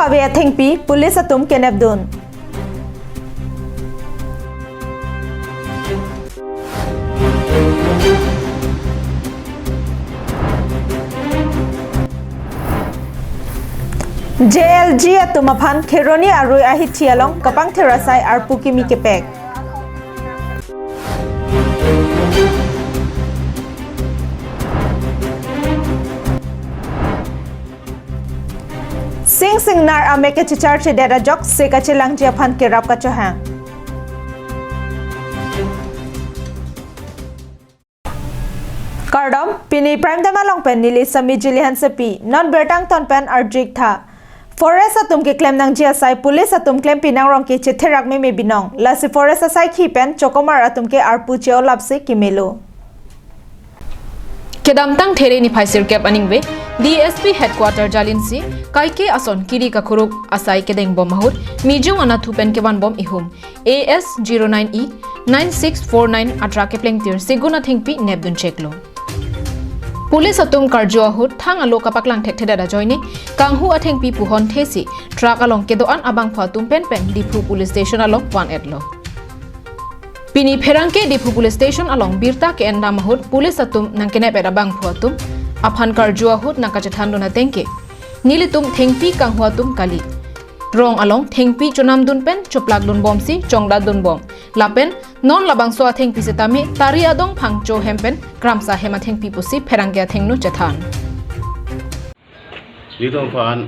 kabe athengpi police atum kenabdun JLG atumaphan kheroni arui ahithialong kapang therasai arpukimi kepek Sing nar ameke chichar che dera jok se kachelang japhan ke rap kachoha Kardom pini prime dama long pen nili sami jilihan sepi non bertang ton pen arjik tha Forest atum ke claim nang jia sai police atum claim pinang rong ke chetherak me binong la si forest asai khi pen chokomar atum ke arpu cheo lapse kimelo Kedam tang there ni phaisir cap aningbe DSP headquarter jalinsi kaike ason kiri ka khuruk asai kedeng bom mahut mijung ana thupen ke ban bom ihum AS09E 9649 atra ke plengtir siguna thingpi nebdun cheklo Police atum karjo ahut thang alo kapaklang thek theda joini kanghu athengpi puhon thesi truck along kedoan abang phatum pen Dipu police station along wan etlo Pini Pherangke Dipu police station along birta ke enda mahut police atum nangkene pera bang phuatum aphan karjo ahut nakachathan dona tengke nilitum thengpi kanghu atum kali rong along thengpi chonam dun pen choplak dun bom si chongda dun bom lapen non labang so athengpi setami tari adong phangcho hempen kramsa hema thengpi pusi Pherangke thengnu chathan Litum fan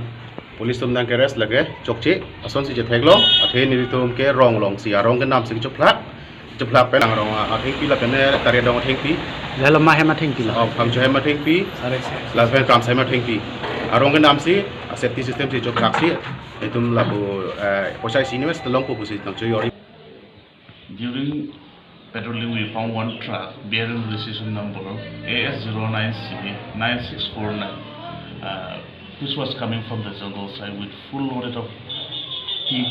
police tum nang keres lage chokchi ason si jetheglo athe nilitum ke rong long si arong ke nam si choplak pen rong athengpi la pen tari adong athengpi Lama hema thengpi la phangcho hema thengpi la pen kramsa hema thengpi arong ke nam si safety system si choplak si itum labu posai sinimes telong pu pusi tang choi During patrolling, we found one truck bearing registration number AS09C 9649, which was coming from the jungle side with full loaded of thick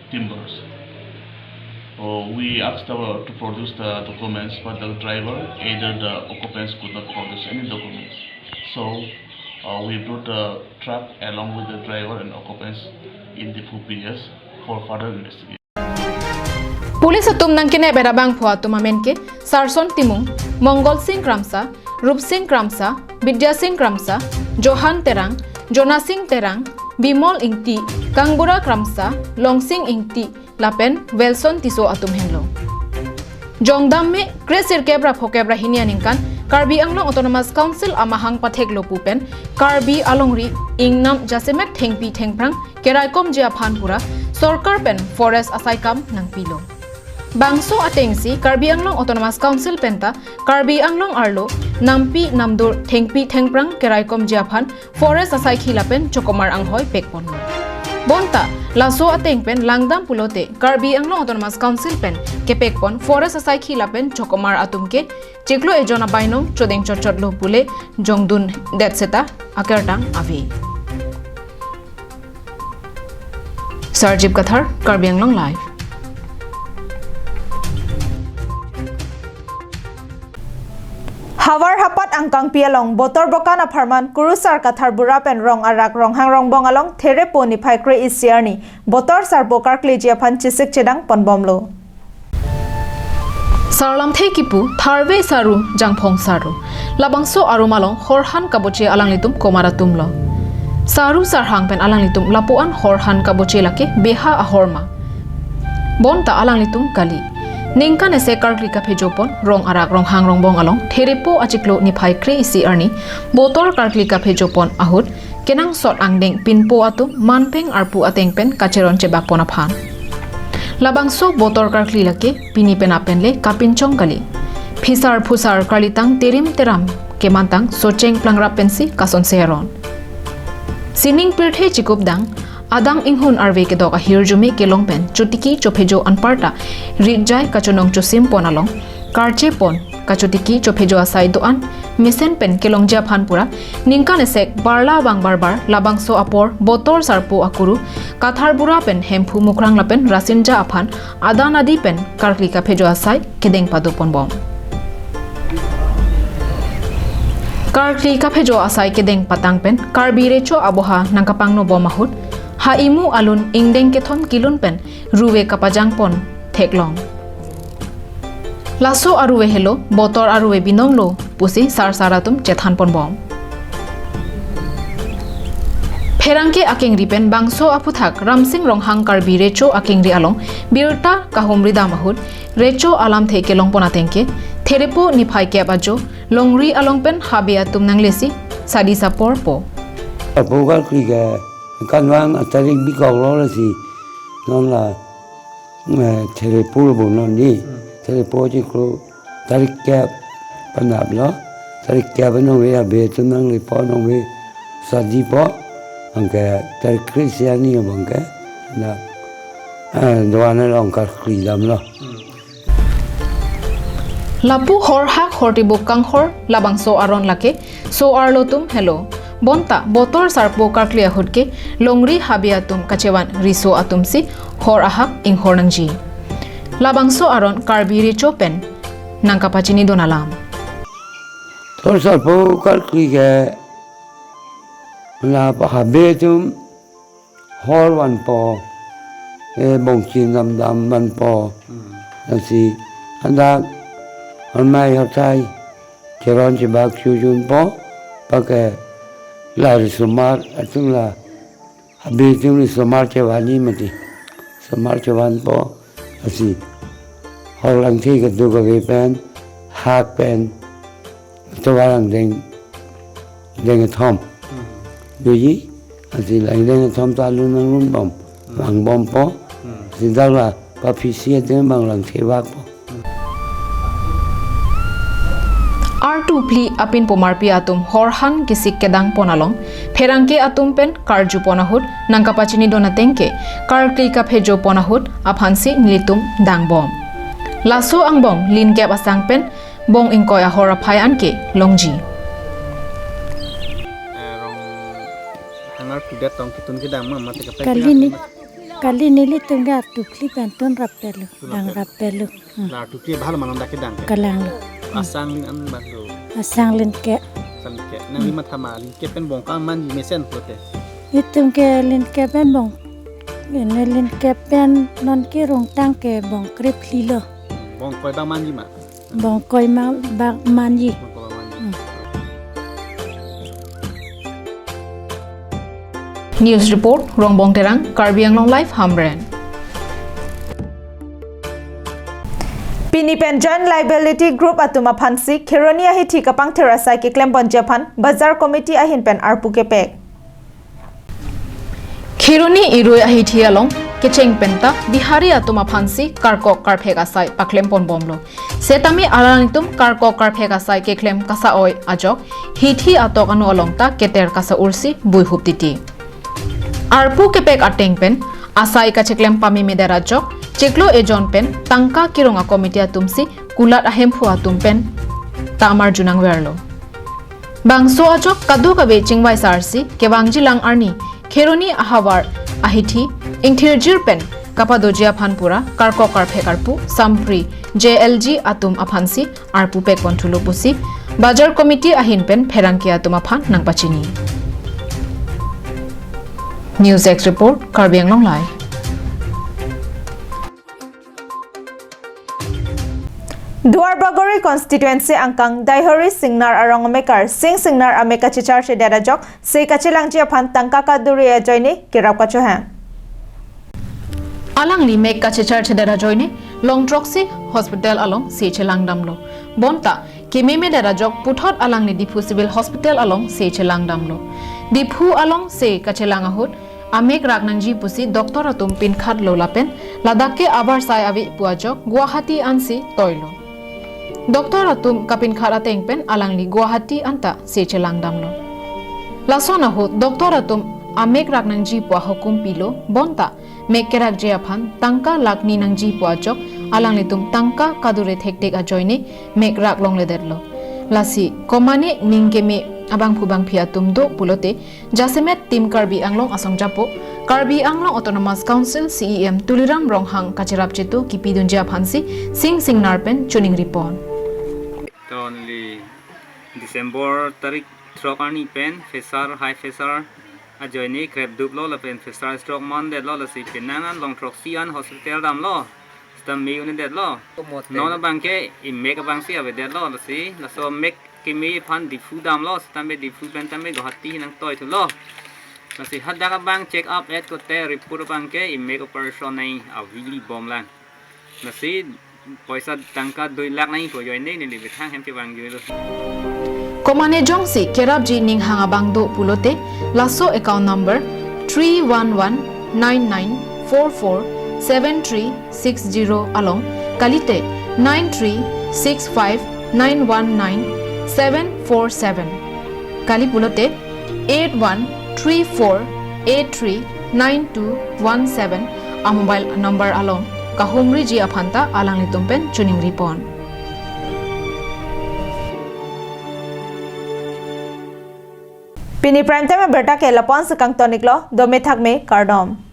timbers. We asked to produce the documents, but the driver, either the occupants, could not produce any documents. So we brought the truck along with the driver and occupants in the PS for further investigation. Police atum nangkene berabang phuatum amenke Sarson Timung Mongol Singh Kramsa Rup Singh Kramsa Vidya Singh Kramsa Johan Terang Jona Singh Terang Bimol Ingti Kangbura Kramsa Long Singh Ingti Lapen Welson Tiso atum henlo Jongdam me Kresir Kebra Phokebra hinianingkan Karbi Anglong Autonomous Council amahang patheklo pupen Karbi Alongri Ingnam Jasemet Thengpi Thengprang Keraikom Jia Phanpura Sorkar pen Forest Asaikam nangpilo Bangso atengsi Karbi Anglong Autonomous Council penta Karbi Anglong Arlo Nampi Namdur Thengpi Thengprang Keraikom Jiaphan Forest Asai Khilapen Chokomar Anghoy Pekponlo Bonta Laso ateng pen Langdam Pulote Karbi Anglong Autonomous Council pen Kepekpon Forest Asai Khilapen Chokomar Atumke Chiklo Ejona Bainom Chodeng Chotlo Pule Jongdun Detseta Akertang Avi Sarjib Kathar Karbi Anglong Live Hawar hapat angkang pialong botor bokana farman kurusar kathar bura pen rong arak rong hang rong bong along there poni phai kre isiarni botor sar bokar kleji phan chisik chedang ponbomlo Sarlam Thekipu Tharve Saru Jangphong Saru Labangso Arumalong Horhan Kaboche Alanglitum Komaratumlo Saru Sarhang pen Alanglitum Lapuan Horhan Kaboche lake Beha Ahorma Bonta Alanglitum Kali Ningkan ese karkli ka phejopon rong arak rong hang rong bong along therepo achiklo ni phai kre isi arni botor karkli ka phejopon ahut kenang sot angdeng pinpo atum manpeng arpu atengpen kacheron chebak pona phan labangso botor karkli lake pini pena penle kapinchong kali phisar phusar kalitang terim teram kemantang socheng plangra pensi kason seheron sining pirthe chikupdang Adang inghun arve ke doka hirjumi ke longpen chutiki chophejo anparta rijai kachonong chosim ponalong karche pon kachutiki chophejo asai doan misen pen ke longja phanpura ningkan esek barla bang barbar labangso apor botor sarpo akuru kathar bura pen hemphu mukrang lapen rasinja aphan adan adi pen karkli ka phejo asai kedeng padu ponbom Karkli ka phejo asai kedeng patang pen karbi recho aboha nangkapang no bomahut ha imu alun ingdeng ke thom kilun pen ruwe kapajang pon theklong laso aruwe helo botor aruwe binonglo pusi sar saratum chethan pon bom Pherangke akengri pen bangso aputhak ramsing ronghang karbi recho akengri along birta kahumri damahut recho alam theke longpona tengke therepo niphai ke bajo longri along pen habia tumnang lesi sadi sapor po Pogal kriga kanwang ataring bikong lo là gì nó là telepo bộ nó đi telepo chỉ có tarik kẹp pan nạp lo tarik kẹp nó về bê tôi năng lấy po nó về sa di po bằng cái tarik Christiani bằng cái là đồ ăn nó lòng cả kri làm lo lapu hor hak hortibo kanghor labangso aron lake so arlotum hello bonta botor sarpo karklia hutke longri habiatum kachewan riso atumsi hor ahak inghor nangji labangso aron karbi richo pen nangkapachini donalam thôi sao pogal kriga là habe tum hor wan po bong chin dam man po là gì anh đang hôm nay học trai chỉ còn chỉ bác chú chun po bác là sumar chung là abi chung là sumar chewani mà đi sumar chewan po là gì học lần thi cái tu cái pen hak pen tôi vào lần đeng cái thom điều gì là gì lần đeng cái thom ta luôn bom bằng bom po thì đó là có phi xe đến bằng lần thi bác po R2 pli apin pomarpi atum horhan kisik kedang ponalong pherangke atum pen karju ponahut nangkapachini donatengke karkli ka phejo ponahut aphansi nilitum dangbom laso angbom lin gap asang pen bong ingkoy ahora phai anke longji rong hangar pidat tong kitun ke dang ma te ka kali ni li tengah tu kli penton rapelu dang rapelu la tu ke bhal manon da ke dang kalang asang lin an ba do asang len ke san ke nang lima thama lin ke pen bong ka man mesen pote itum ke len ke ben bong ne len ke pen non ke rong tang ke bong krip li lo bong koi ba man ma bong koi ma bang man yi bong ko ba man news report rongbong terang karbi anglong live hamren Pinipen Joint Liability Group atuma phansi Khironia hi thi kapang therasai ke claim bon japan bazar committee ahin pen arpu ke pek Khironi iroi ahi thialong kecheng penta bihari atuma phansi karkok karphega sai paklem pon bomlo setami alanitum karkok karphega sai ke claim kasa oi ajok hithi atok anu alongta keter kasa ursi bui huptiti arpu ke pek ateng pen asai ka cheklem pami medera jok cheklo ejon pen tangka kironga committee atumsi kulat ahem phu atum pen tamar junang werlo bangso ajok kadu kabe chingwai sarsi kewangji lang arni Kheroni ahawar ahithi ingthirjir pen kapadojia phanpura karkokar phekarpu sampri JLG atum aphansi arpu pek konthulo pusi bazar committee ahin pen pherangke atum aphan nangpachini News X report Karbi Anglong Live Duarbagori constituency angkang Daihori Singnar arong mekar Singnar ameka chichar se dada jok se kachilang ji aphan tangka ka duri joini kirap ka choha Alang li mek ka chichar se dada joini long troxy hospital along se chelang damlo bonta kememe dada jok puthot alang ni dipu civil hospital along se chelang damlo dipu along se kachelang ahut amek ragnangji pusi doctor atum pin khat lolapen ladake abar sai avi puajok Guwahati ansi toilo Dr. Atum kapin khara tengpen alangli Guwahati anta sechelang damlo. Lasona ho Dr. Atum amek raknangji pwa hukum pilo bonta mekerak je aphan tangka lakni nangji pwa jok alangli tum tangka kadure thektek ajoine mek rak longle derlo. Lasi komane ningkeme abang phubang phiatum do pulote jasemet tim Karbi Anglong asong japo Karbi Anglong Autonomous Council CEM Tuliram Ronghang kachirap chetu kipidunja phansi Singnar pen chuning ripon. Only December tarik trokani pen fesar high fesar จอยนี้เคลบดูบล้อละเป็นฟิสไตล์สโตรกมอนเด็ดล้อละสิเป็นนั้นลองทรอกซีอันฮอสพิทอลดำล้อสตัมมิวนี่เด็ดล้อนอนบางแกอิมเมกบางเสียไปเด็ดล้อละสิแล้วโซเมกกิมีพันดิฟูดำล้อสตัมเบดิฟูเป็นตัมเบก็ฮัตตี้นังต่อยทุล้อแล้วสิฮัดดักบางเช็คอัพเอ็ดก็เตะริปูร์บางแกอิมเมกเปอร์ชอนในอาวิลีบอมลันแล้วสิpaysa tangka 2 lakh nahi ko yoi nei ni be thang hem ke bang yoi lo Komane jongsi kerab ji ning hanga bangdo pulote laso account number 31199447360 along kalite 93659197747 kali pulote 8134839217 a mobile number along kahumri ji aphanta alang litumpen chuning ripon Pini prime time berta ke lapon sekang tonik lo dome thak me kardom.